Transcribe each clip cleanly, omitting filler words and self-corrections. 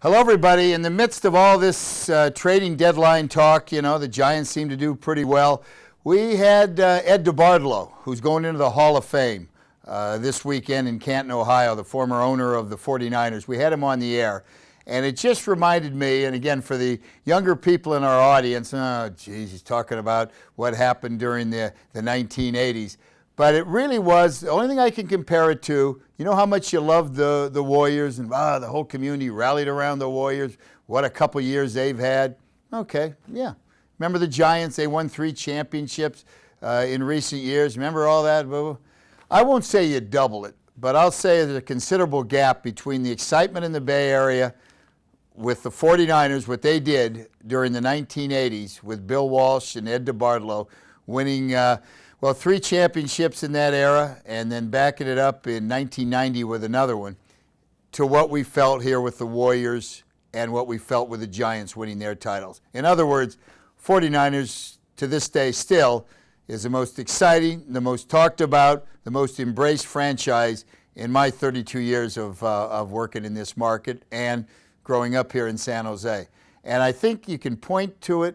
Hello, everybody. In the midst of all this trading deadline talk, the Giants seem to do pretty well. We had Ed DeBartolo, who's going into the Hall of Fame this weekend in Canton, Ohio, the former owner of the 49ers. We had him on the air, and it just reminded me, and again, for the younger people in our audience, oh, geez, he's talking about what happened during the 1980s. But it really was, the only thing I can compare it to, you know how much you loved the Warriors and the whole community rallied around the Warriors, what a couple years they've had. Okay, yeah. Remember the Giants, they won 3 championships in recent years. Remember all that? I won't say you double it, but I'll say there's a considerable gap between the excitement in the Bay Area with the 49ers, what they did during the 1980s with Bill Walsh and Ed DeBartolo winning 3 championships in that era, and then backing it up in 1990 with another one, to what we felt here with the Warriors and what we felt with the Giants winning their titles. In other words, 49ers to this day still is the most exciting, the most talked about, the most embraced franchise in my 32 years of working in this market and growing up here in San Jose. And I think you can point to it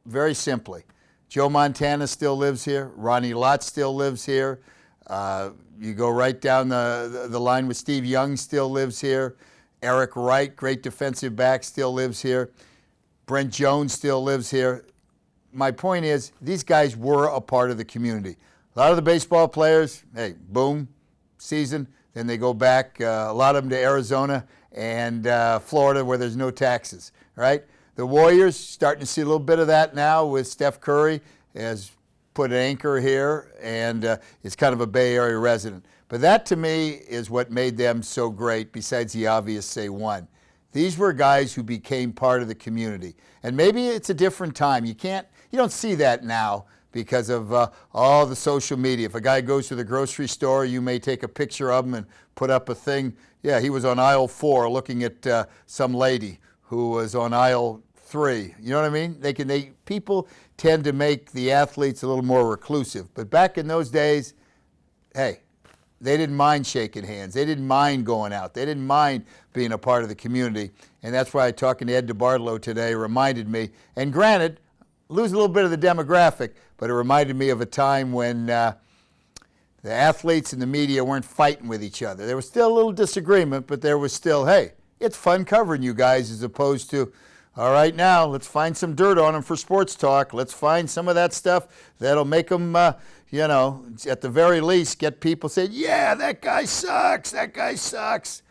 very simply. Joe Montana still lives here. Ronnie Lott still lives here. You go right down the line with Steve Young still lives here. Eric Wright, great defensive back, still lives here. Brent Jones still lives here. My point is, these guys were a part of the community. A lot of the baseball players, hey, boom, season, then they go back, a lot of them to Arizona and Florida where there's no taxes, right? The Warriors, starting to see a little bit of that now with Steph Curry, has put an anchor here and is kind of a Bay Area resident. But that, to me, is what made them so great, besides the obvious, say, one. These were guys who became part of the community. And maybe it's a different time. You don't see that now because of all the social media. If a guy goes to the grocery store, you may take a picture of him and put up a thing. Yeah, he was on aisle 4 looking at some lady who was on aisle 3. You know what I mean? People tend to make the athletes a little more reclusive. But back in those days, hey, they didn't mind shaking hands. They didn't mind going out. They didn't mind being a part of the community. And that's why talking to Ed DeBartolo today reminded me. And granted, lose a little bit of the demographic, but it reminded me of a time when the athletes and the media weren't fighting with each other. There was still a little disagreement, but there was still, hey, it's fun covering you guys, as opposed to, all right, now let's find some dirt on them for sports talk. Let's find some of that stuff that'll make them, at the very least, get people saying, yeah, that guy sucks, that guy sucks.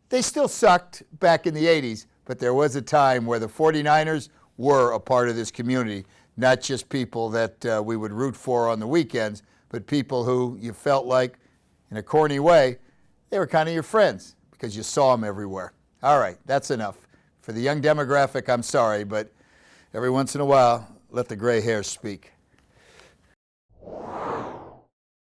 They still sucked back in the 80s, but there was a time where the 49ers were a part of this community, not just people that we would root for on the weekends, but people who you felt like, in a corny way, they were kind of your friends because you saw them everywhere. All right, that's enough. For the young demographic, I'm sorry, but every once in a while, let the gray hairs speak.